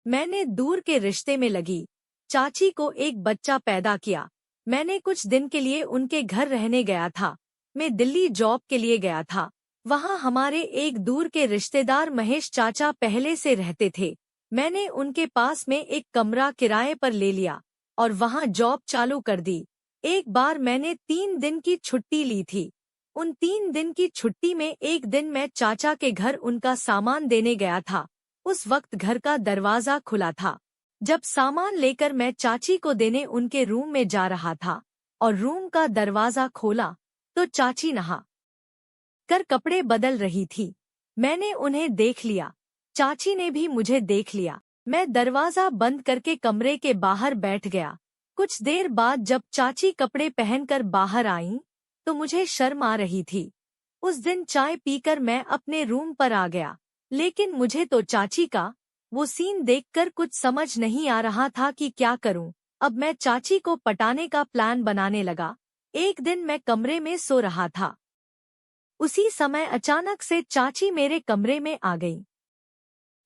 मैंने दूर के रिश्ते में लगी चाची को एक बच्चा पैदा किया। मैंने कुछ दिन के लिए उनके घर रहने गया था। मैं दिल्ली जॉब के लिए गया था। वहाँ हमारे एक दूर के रिश्तेदार महेश चाचा पहले से रहते थे। मैंने उनके पास में एक कमरा किराए पर ले लिया और वहाँ जॉब चालू कर दी। एक बार मैंने 3 दिन की छुट्टी ली थी। उन 3 दिन की छुट्टी में एक दिन मैं चाचा के घर उनका सामान देने गया था। उस वक्त घर का दरवाजा खुला था। जब सामान लेकर मैं चाची को देने उनके रूम में जा रहा था और रूम का दरवाजा खोला तो चाची नहा कर कपड़े बदल रही थी। मैंने उन्हें देख लिया, चाची ने भी मुझे देख लिया। मैं दरवाजा बंद करके कमरे के बाहर बैठ गया। कुछ देर बाद जब चाची कपड़े पहनकर बाहर आईं, तो मुझे शर्म आ रही थी। उस दिन चाय पीकर मैं अपने रूम पर आ गया, लेकिन मुझे तो चाची का वो सीन देखकर कुछ समझ नहीं आ रहा था कि क्या करूं। अब मैं चाची को पटाने का प्लान बनाने लगा। एक दिन मैं कमरे में सो रहा था। उसी समय अचानक से चाची मेरे कमरे में आ गई।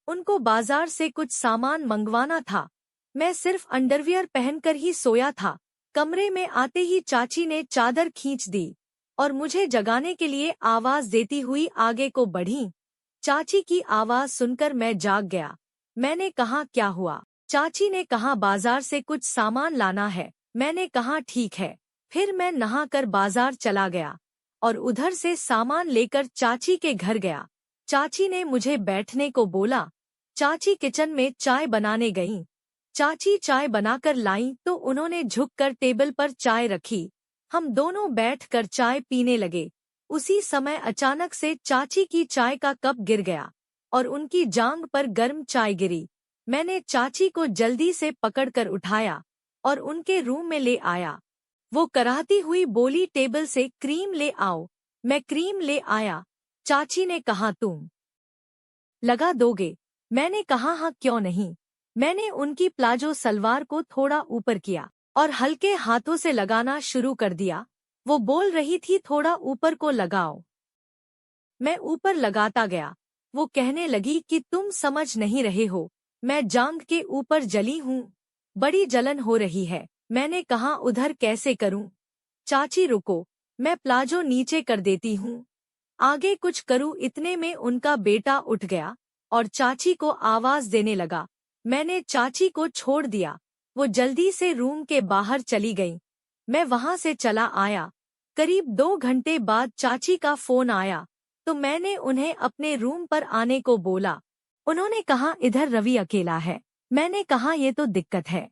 उनको बाजार से कुछ सामान मंगवाना था। मैं सिर्फ अंडरवियर पहनकर ही सोया था। कमरे में आते ही चाची ने चादर खींच दी और मुझे जगाने के लिए आवाज देती हुई आगे को बढ़ी। चाची की आवाज सुनकर मैं जाग गया। मैंने कहा क्या हुआ? चाची ने कहा बाजार से कुछ सामान लाना है। मैंने कहा ठीक है। फिर मैं नहाकर बाजार चला गया और उधर से सामान लेकर चाची के घर गया। चाची ने मुझे बैठने को बोला। चाची किचन में चाय बनाने गईं। चाची चाय बनाकर लाईं तो उन्होंने झुककर टेबल पर चाय रखी। हम दोनों बैठकर चाय पीने लगे। उसी समय अचानक से चाची की चाय का कप गिर गया और उनकी जांघ पर गर्म चाय गिरी। मैंने चाची को जल्दी से पकड़कर उठाया और उनके रूम में ले आया। वो कराहती हुई बोली टेबल से क्रीम ले आओ। मैं क्रीम ले आया। चाची ने कहा तुम लगा दोगे? मैंने कहा हाँ क्यों नहीं। मैंने उनकी प्लाजो सलवार को थोड़ा ऊपर किया और हल्के हाथों से लगाना शुरू कर दिया। वो बोल रही थी थोड़ा ऊपर को लगाओ। मैं ऊपर लगाता गया। वो कहने लगी कि तुम समझ नहीं रहे हो, मैं जांघ के ऊपर जली हूँ, बड़ी जलन हो रही है। मैंने कहा उधर कैसे करूँ? चाची रुको, मैं प्लाजो नीचे कर देती हूँ। आगे कुछ करूँ इतने में उनका बेटा उठ गया और चाची को आवाज देने लगा। मैंने चाची को छोड़ दिया। वो जल्दी से रूम के बाहर चली गई। मैं वहां से चला आया। करीब 2 घंटे बाद चाची का फोन आया तो मैंने उन्हें अपने रूम पर आने को बोला। उन्होंने कहा इधर रवि अकेला है। मैंने कहा ये तो दिक्कत है,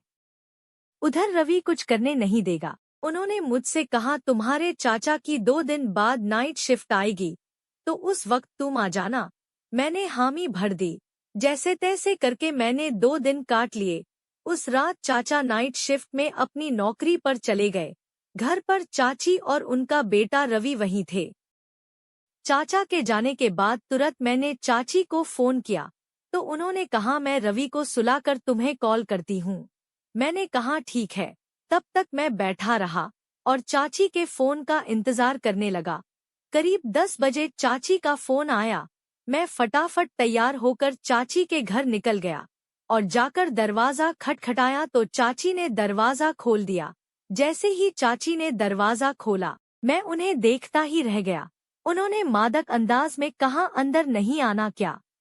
उधर रवि कुछ करने नहीं देगा। उन्होंने मुझसे कहा तुम्हारे चाचा की 2 दिन बाद नाइट शिफ्ट आएगी तो उस वक्त तुम आ जाना। मैंने हामी भर दी। जैसे तैसे करके मैंने 2 दिन काट लिए। उस रात चाचा नाइट शिफ्ट में अपनी नौकरी पर चले गए। घर पर चाची और उनका बेटा रवि वहीं थे। चाचा के जाने के बाद तुरंत मैंने चाची को फोन किया तो उन्होंने कहा मैं रवि को सुलाकर तुम्हें कॉल करती हूँ। मैंने कहा ठीक है। तब तक मैं बैठा रहा और चाची के फोन का इंतजार करने लगा। करीब 10 बजे चाची का फोन आया। मैं फटाफट तैयार होकर चाची के घर निकल गया और जाकर दरवाजा खटखटाया तो चाची ने दरवाजा खोल दिया। जैसे ही चाची ने दरवाजा खोला, मैं उन्हें देखता ही रह गया। उन्होंने मादक अंदाज में कहा अंदर नहीं आना क्या?